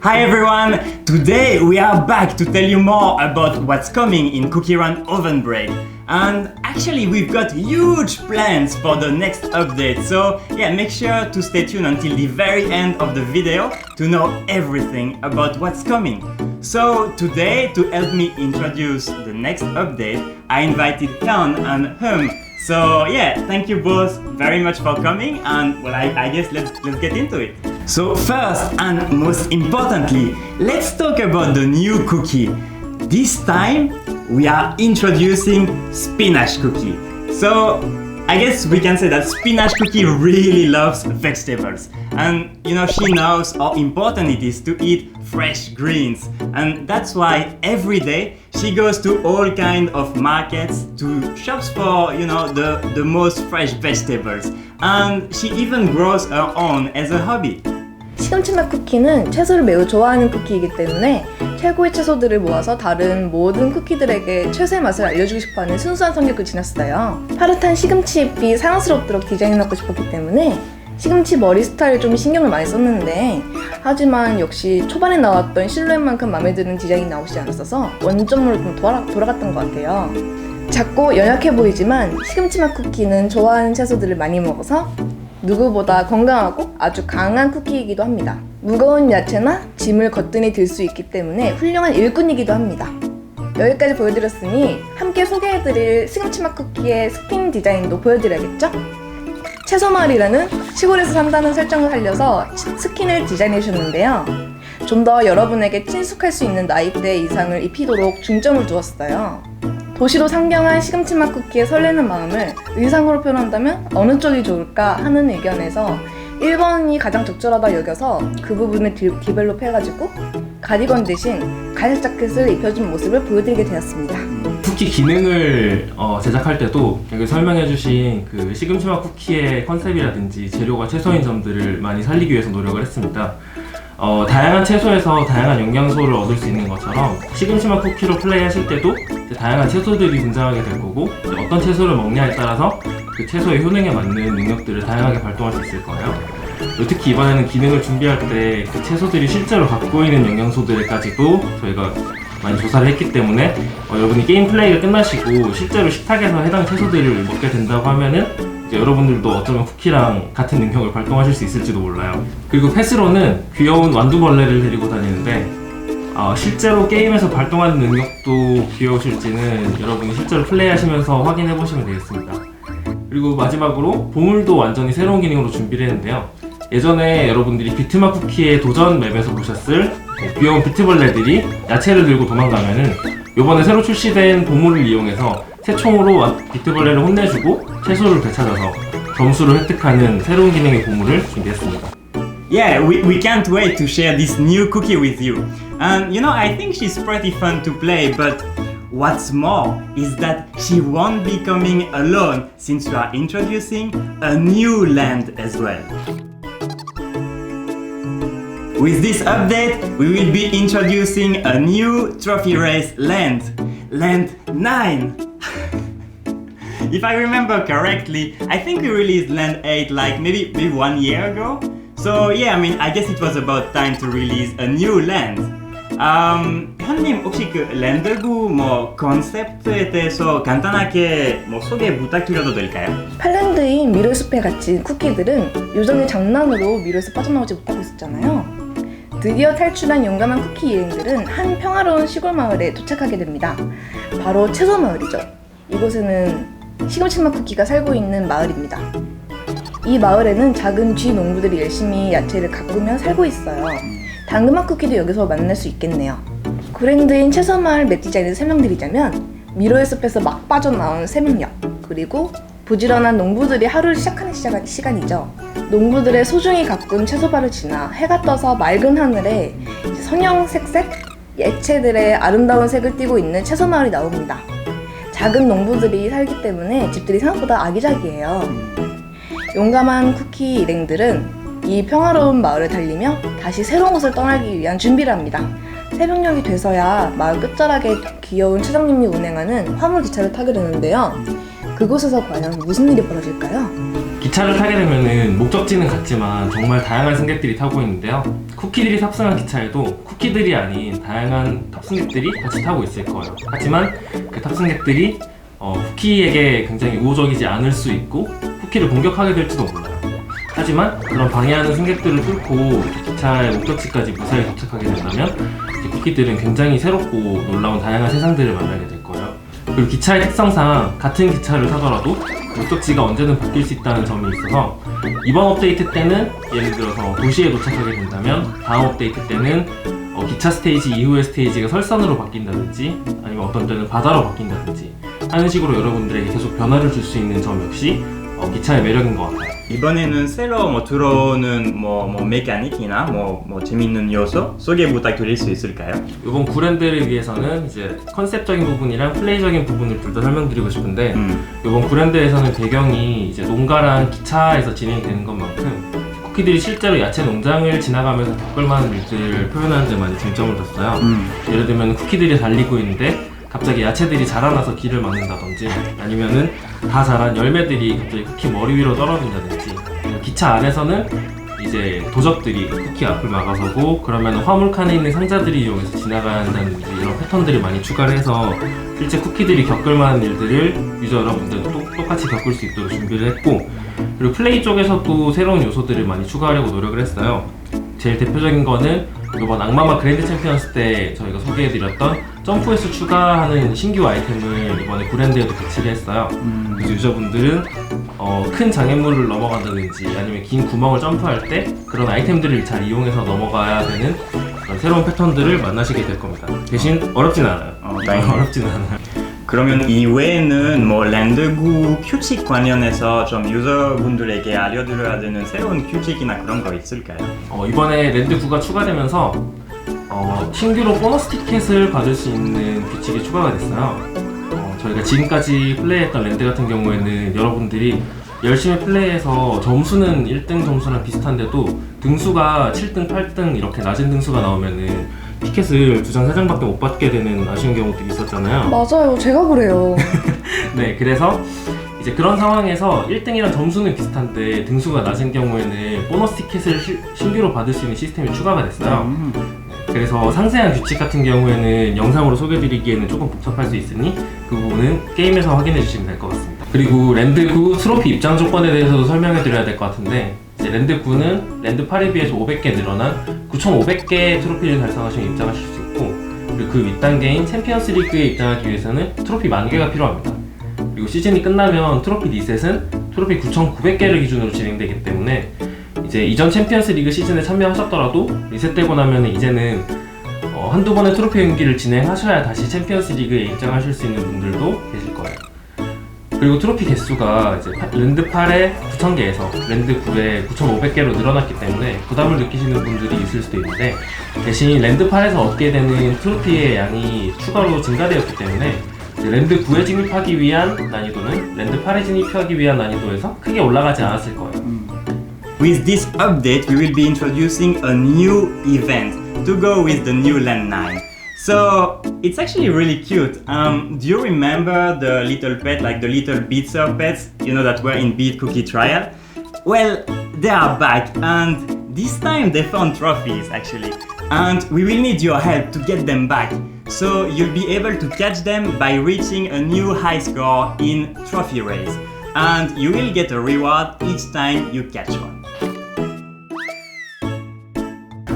Hi everyone! Today we are back to tell you more about what's coming in Cookie Run Oven Break. And actually we've got huge plans for the next update, so yeah, make sure to stay tuned until the very end of the video to know everything about what's coming. So today, to help me introduce the next update, I invited Hyun and Hum. So yeah, thank you both very much for coming, and well, I guess let's get into it. So first and most importantly, let's talk about the new cookie. This time we are introducing spinach cookie. So I guess we can say that spinach cookie really loves vegetables, and you know, she knows how important it is to eat fresh greens, and that's why every day she goes to all kind of markets to shops for, you know, the most fresh vegetables, and she even grows her own as a hobby. 시금치맛 쿠키는 채소를 매우 좋아하는 쿠키이기 때문에 최고의 채소들을 모아서 다른 모든 쿠키들에게 최고의 맛을 알려주고 싶어하는 순수한 성격을 지녔어요. 파릇한 시금치 잎이 사랑스럽도록 디자인해놓고 싶었기 때문에 시금치 머리 스타일에 좀 신경을 많이 썼는데, 하지만 역시 초반에 나왔던 실루엣만큼 마음에 드는 디자인이 나오지 않았어서 원점으로 좀 돌아갔던 것 같아요. 작고 연약해 보이지만 시금치맛 쿠키는 좋아하는 채소들을 많이 먹어서 누구보다 건강하고 아주 강한 쿠키이기도 합니다. 무거운 야채나 짐을 거뜬히 들 수 있기 때문에 훌륭한 일꾼이기도 합니다. 여기까지 보여드렸으니 함께 소개해드릴 시금치맛 쿠키의 스킨 디자인도 보여드려야겠죠? 채소마을이라는 시골에서 산다는 설정을 살려서 스킨을 디자인해 주셨는데요. 좀 더 여러분에게 친숙할 수 있는 나이대 이상을 입히도록 중점을 두었어요. 도시로 상경한 시금치맛 쿠키의 설레는 마음을 의상으로 표현한다면 어느 쪽이 좋을까 하는 의견에서 1번이 가장 적절하다 여겨서 그 부분을 디벨롭 해가지고 가디건 대신 갈색 자켓을 입혀준 모습을 보여드리게 되었습니다. 쿠키 기능을 제작할 때도 여기 설명해주신 그 시금치맛 쿠키의 컨셉이라든지 재료가 채소인 점들을 많이 살리기 위해서 노력을 했습니다. 다양한 채소에서 다양한 영양소를 얻을 수 있는 것처럼 시금치맛 쿠키로 플레이하실 때도 다양한 채소들이 등장하게 될 거고, 어떤 채소를 먹냐에 따라서 그 채소의 효능에 맞는 능력들을 다양하게 발동할 수 있을 거예요. 특히 이번에는 기능을 준비할 때 그 채소들이 실제로 갖고 있는 영양소들까지도 저희가 많이 조사를 했기 때문에 여러분이 게임 플레이가 끝나시고 실제로 식탁에서 해당 채소들을 먹게 된다고 하면은 여러분들도 어쩌면 쿠키랑 같은 능력을 발동하실 수 있을지도 몰라요. 그리고 펫으로는 귀여운 완두벌레를 데리고 다니는데 실제로 게임에서 발동하는 능력도 귀여우실지는 여러분이 실제로 플레이하시면서 확인해 보시면 되겠습니다. 그리고 마지막으로 보물도 완전히 새로운 기능으로 준비를 했는데요. 예전에 여러분들이 비트맛 쿠키의 도전 맵에서 보셨을 귀여운 비트벌레들이 야채를 들고 도망가면은 요번에 새로 출시된 보물을 이용해서 새총으로 비트벌레를 혼내주고 채소를 되찾아서 점수를 획득하는 새로운 기능의 보물을 준비했습니다. Yeah, we can't wait to share this new cookie with you. And you know, I think she's pretty fun to play, but what's more is that she won't be coming alone since we are introducing a new land as well. With this update, we will be introducing a new trophy race land, Land 9. If I remember correctly, I think we released Land 8 like maybe 1 year ago. So yeah, I mean, I guess it was about time to release a new land. 현님 혹시 그 랜드9 뭐 컨셉트에 대해서 간단하게 뭐 소개 부탁드려도 될까요? 팔랜드인 미로의 숲에 갇힌 쿠키들은 요정의 장난으로 미로에서 빠져나오지 못하고 있었잖아요. 드디어 탈출한 용감한 쿠키 일행들은 한 평화로운 시골 마을에 도착하게 됩니다. 바로 채소 마을이죠. 이곳에는 시금치맛 쿠키가 살고 있는 마을입니다. 이 마을에는 작은 쥐 농부들이 열심히 야채를 가꾸며 살고 있어요. 당근맛 쿠키도 여기서 만날 수 있겠네요. 브랜드인 채소 마을 맵 디자인을 설명드리자면 미로의 숲에서 막 빠져나온 생명력, 그리고 부지런한 농부들이 하루를 시작하는 시간이죠. 농부들의 소중히 가꾼 채소밭을 지나 해가 떠서 맑은 하늘에 선형색색 야채들의 아름다운 색을 띠고 있는 채소 마을이 나옵니다. 작은 농부들이 살기 때문에 집들이 생각보다 아기자기해요. 용감한 쿠키 일행들은 이 평화로운 마을을 달리며 다시 새로운 곳을 떠나기 위한 준비를 합니다. 새벽녘이 돼서야 마을 끝자락에 귀여운 차장님이 운행하는 화물 기차를 타게 되는데요. 그곳에서 과연 무슨 일이 벌어질까요? 기차를 타게 되면은 목적지는 같지만 정말 다양한 승객들이 타고 있는데요. 쿠키들이 탑승한 기차에도 쿠키들이 아닌 다양한 탑승객들이 같이 타고 있을 거예요. 하지만 그 탑승객들이 쿠키에게 굉장히 우호적이지 않을 수 있고 쿠키를 공격하게 될지도 몰라요. 하지만 그런 방해하는 승객들을 뚫고 기차의 목적지까지 무사히 도착하게 된다면 이제 쿠키들은 굉장히 새롭고 놀라운 다양한 세상들을 만나게 될 거예요. 그리고 기차의 특성상 같은 기차를 타더라도 목적지가 언제든 바뀔 수 있다는 점이 있어서 이번 업데이트 때는 예를 들어서 도시에 도착하게 된다면 다음 업데이트 때는 기차 스테이지 이후의 스테이지가 설산으로 바뀐다든지 아니면 어떤 때는 바다로 바뀐다든지 하는 식으로 여러분들에게 계속 변화를 줄 수 있는 점 역시 기차의 매력인 것 같아요. 이번에는 새로 들어오는 메카닉이나 재밌는 요소 소개 부탁드릴 수 있을까요? 이번 구랜드를 위해서는 이제 컨셉적인 부분이랑 플레이적인 부분을 둘 다 설명드리고 싶은데 이번 구랜드에서는 배경이 이제 농가랑 기차에서 진행되는 것만큼 쿠키들이 실제로 야채 농장을 지나가면서 겪을 만한 일들을 표현하는 데 많이 중점을 뒀어요. 예를 들면 쿠키들이 달리고 있는데 갑자기 야채들이 자라나서 길을 막는다든지 아니면은 다 자란 열매들이 갑자기 쿠키 머리 위로 떨어진다든지 기차 안에서는 이제 도적들이 쿠키 앞을 막아서고 그러면 화물칸에 있는 상자들이 이용해서 지나가야 한다든지 이런 패턴들을 많이 추가를 해서 실제 쿠키들이 겪을 만한 일들을 유저 여러분들도 똑같이 겪을 수 있도록 준비를 했고 그리고 플레이 쪽에서도 새로운 요소들을 많이 추가하려고 노력을 했어요. 제일 대표적인 거는 이번 악마마 그랜드 챔피언스 때 저희가 소개해드렸던 점프에서 추가하는 신규 아이템을 이번에 구랜드에도 배치를 했어요. 그래서 유저분들은 큰 장애물을 넘어간다든지 아니면 긴 구멍을 점프할 때 그런 아이템들을 잘 이용해서 넘어가야 되는 그런 새로운 패턴들을 만나시게 될 겁니다. 대신 어렵진 않아요. 어렵진 않아요. 그러면 이외에는 랜드구 규칙 관련해서 좀 유저분들에게 알려드려야 되는 새로운 규칙이나 그런 거 있을까요? 이번에 랜드9가 추가되면서 신규로 보너스 티켓을 받을 수 있는 규칙이 추가가 됐어요. 저희가 지금까지 플레이했던 랜드 같은 경우에는 여러분들이 열심히 플레이해서 점수는 1등 점수랑 비슷한데도 등수가 7등, 8등 이렇게 낮은 등수가 나오면은 티켓을 2장, 3장밖에 못 받게 되는 아쉬운 경우도 있었잖아요. 맞아요, 제가 그래요. 네, 그래서 이제 그런 상황에서 1등이랑 점수는 비슷한데 등수가 낮은 경우에는 보너스 티켓을 신규로 받을 수 있는 시스템이 추가가 됐어요. 그래서 상세한 규칙 같은 경우에는 영상으로 소개해드리기에는 조금 복잡할 수 있으니 그 부분은 게임에서 확인해 주시면 될 것 같습니다. 그리고 랜드9 트로피 입장 조건에 대해서도 설명해 드려야 될 것 같은데 이제 랜드9는 랜드8에 비해서 500개 늘어난 9,500개의 트로피를 달성하시면 입장하실 수 있고 그리고 그 윗단계인 챔피언스 리그에 입장하기 위해서는 트로피 10,000개가 필요합니다. 그리고 시즌이 끝나면 트로피 리셋은 트로피 9,900개를 기준으로 진행되기 때문에 이제 이전 챔피언스 리그 시즌에 참여하셨더라도 리셋되고 나면 이제는 한두 번의 트로피 경기를 진행하셔야 다시 챔피언스 리그에 입장하실 수 있는 분들도 계실 거예요. 그리고 트로피 개수가 이제 랜드 8에 9,000개에서 랜드 9에 9,500개로 늘어났기 때문에 부담을 느끼시는 분들이 있을 수도 있는데 대신 랜드 8에서 얻게 되는 트로피의 양이 추가로 증가되었기 때문에 이제 랜드 9에 진입하기 위한 난이도는 랜드 8에 진입하기 위한 난이도에서 크게 올라가지 않았을 거예요. With this update, we will be introducing a new event to go with the new Land 9. So it's actually really cute. Do you remember the little pet, like the little Beatser pets, that were in Beat Cookie Trial? Well, they are back, and this time they found trophies actually. And we will need your help to get them back. So you'll be able to catch them by reaching a new high score in Trophy Race. And you will get a reward each time you catch one.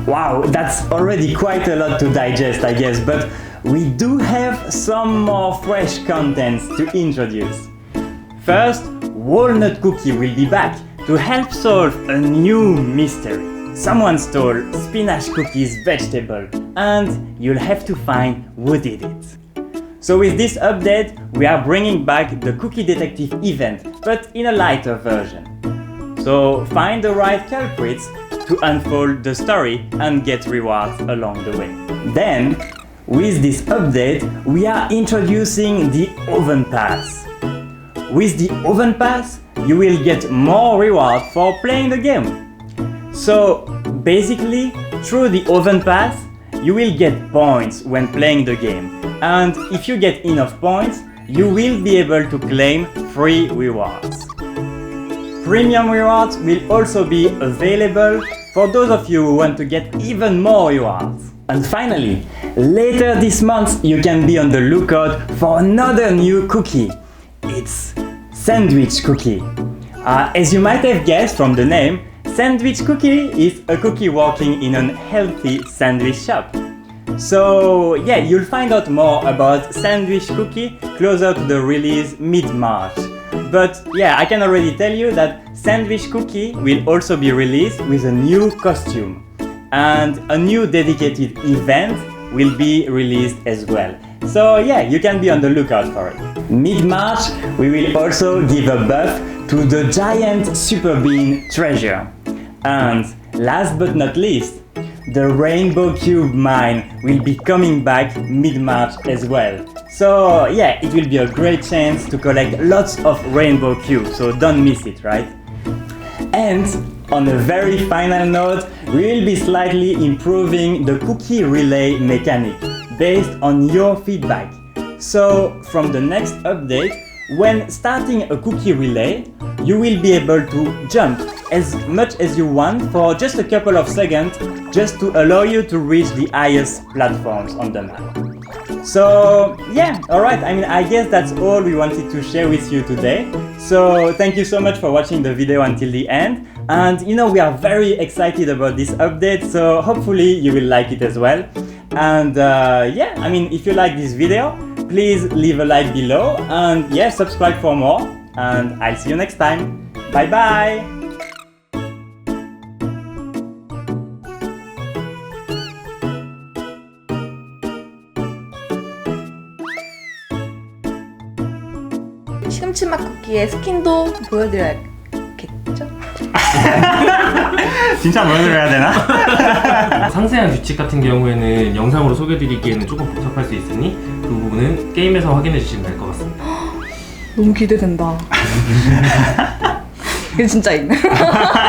Wow, that's already quite a lot to digest, I guess, but we do have some more fresh contents to introduce. First, Walnut Cookie will be back to help solve a new mystery. Someone stole Spinach Cookie's vegetable, and you'll have to find who did it. So with this update, we are bringing back the Cookie Detective event, but in a lighter version. So find the right culprits to unfold the story and get rewards along the way. Then, with this update, we are introducing the Oven Pass. With the Oven Pass, you will get more reward for playing the game. So, basically, through the Oven Pass, you will get points when playing the game. And if you get enough points, you will be able to claim free rewards. premium rewards will also be available for those of you who want to get even more rewards. And finally, later this month you can be on the lookout for another new cookie. It's Sandwich Cookie. As you might have guessed from the name, Sandwich Cookie is a cookie working in a healthy sandwich shop. So yeah, you'll find out more about Sandwich Cookie closer to the release mid-March. But yeah, I can already tell you that Sandwich Cookie will also be released with a new costume. And a new dedicated event will be released as well. So yeah, you can be on the lookout for it. Mid-March, we will also give a buff to the giant Super Bean treasure. And last but not least, the Rainbow Cube mine will be coming back mid-March as well. So yeah, it will be a great chance to collect lots of Rainbow Cubes, so don't miss it, right? And on a very final note, we will be slightly improving the cookie relay mechanic based on your feedback. So from the next update, when starting a cookie relay, you will be able to jump as much as you want for just a couple of seconds, just to allow you to reach the highest platforms on the map. So yeah, alright, I guess that's all we wanted to share with you today. So thank you so much for watching the video until the end. And we are very excited about this update, so hopefully you will like it as well. And yeah, if you like this video, please leave a like below and yeah, subscribe for more. And I'll see you next time. Bye bye! 시금치 맛 쿠키의 스킨도 보여드려야겠죠? 진짜 보여드려야 되나? 상세한 규칙 같은 경우에는 영상으로 소개드리기에는 조금 복잡할 수 있으니 그 부분은 게임에서 확인해 주시면 될 것 같습니다. 너무 기대된다. 이게 진짜 있네.